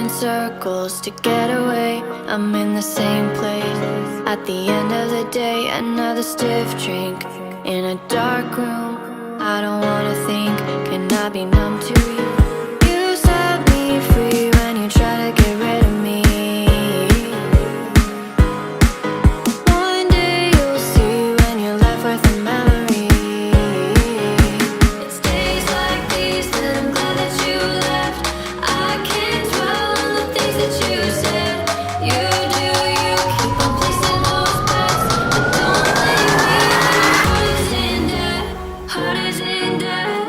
in circles to get away. I'm in the same place. At the end of the day, another stiff drink in a dark room. I don't wanna think, can I be numb to you? You set me free when you try to get rid of me. One day you'll see when you're left with a memory. It's days like these that I'm glad that you left. I can't dwell on the things that you said. You do, you keep on placing those bets, but don't blame me when your heart is in debt. Heart is in debt.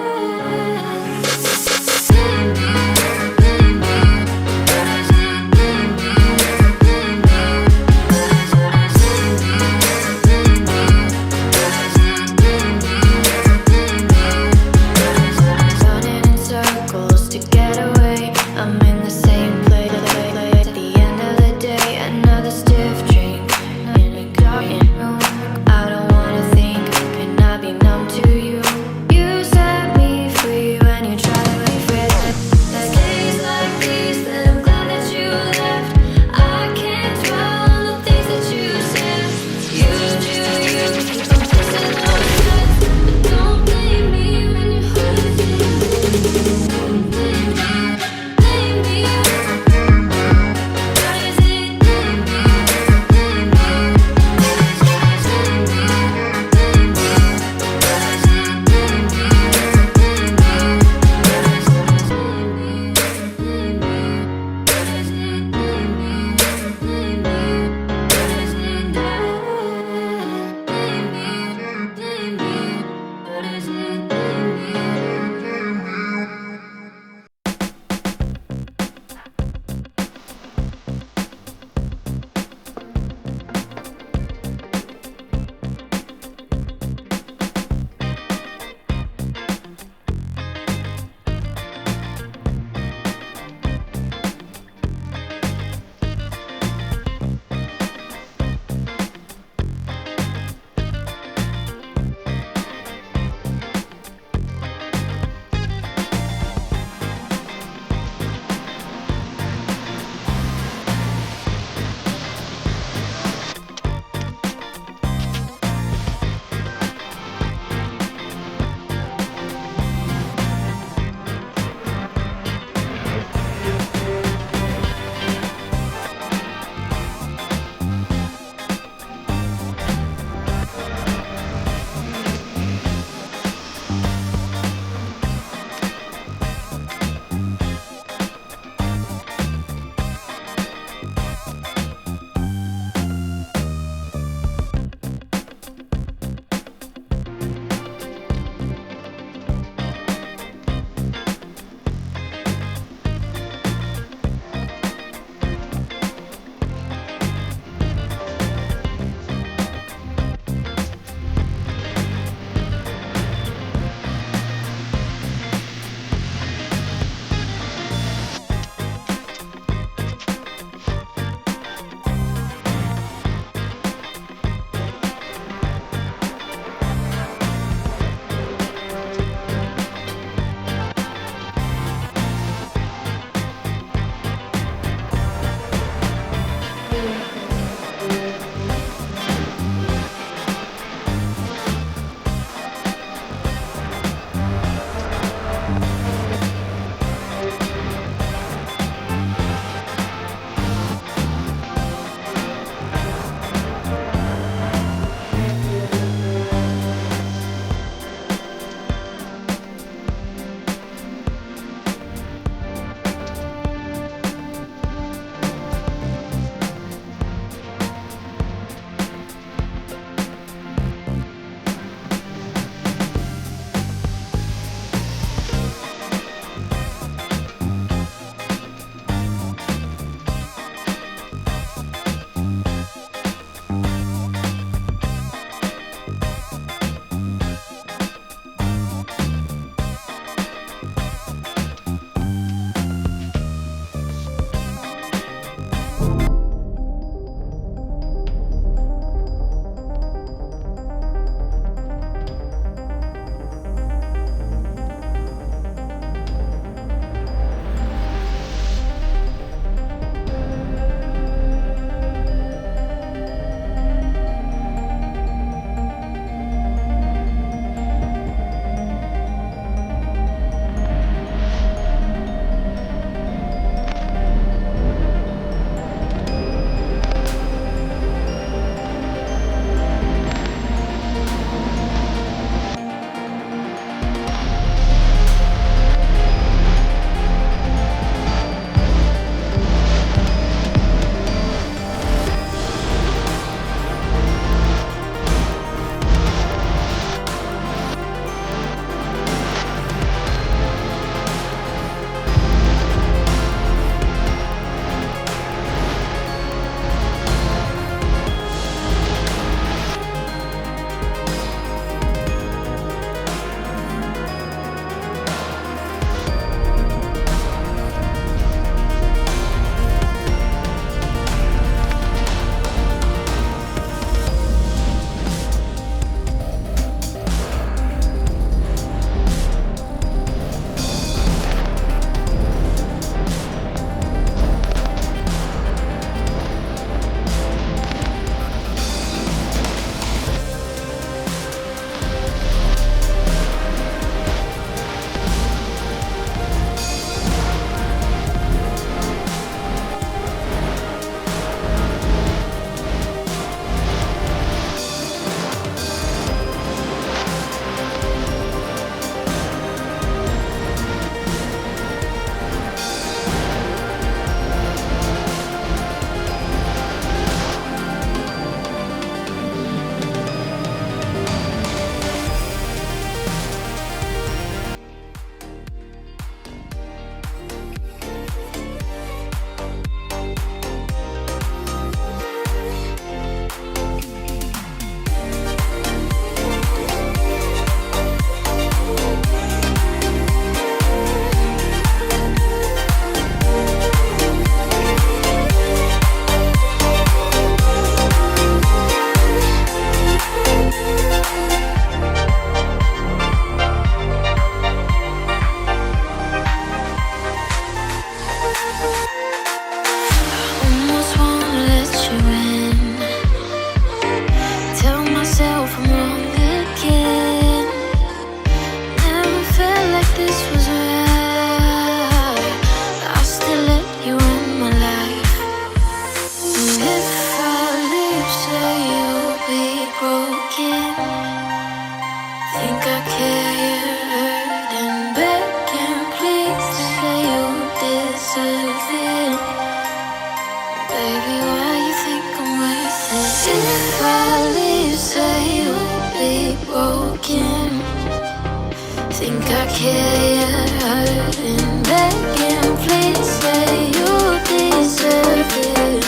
I care, hurting, begging, please say you deserve it.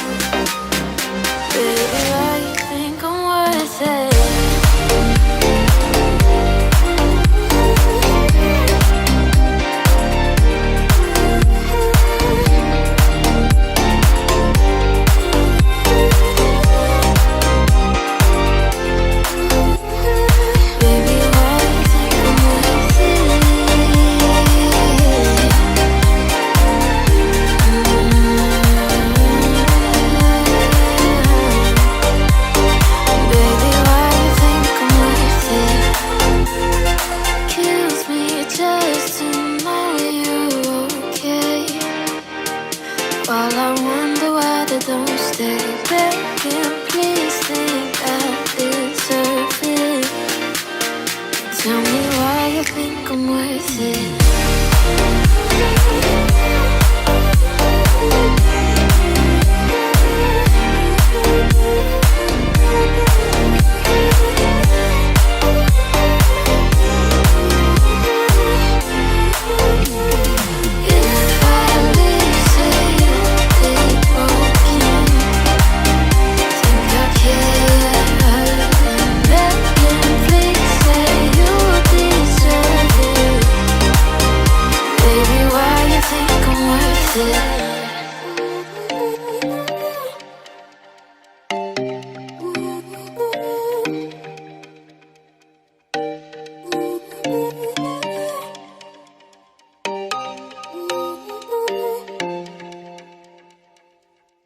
Baby, why you think I'm worth it? While I wonder why they don't stay begging.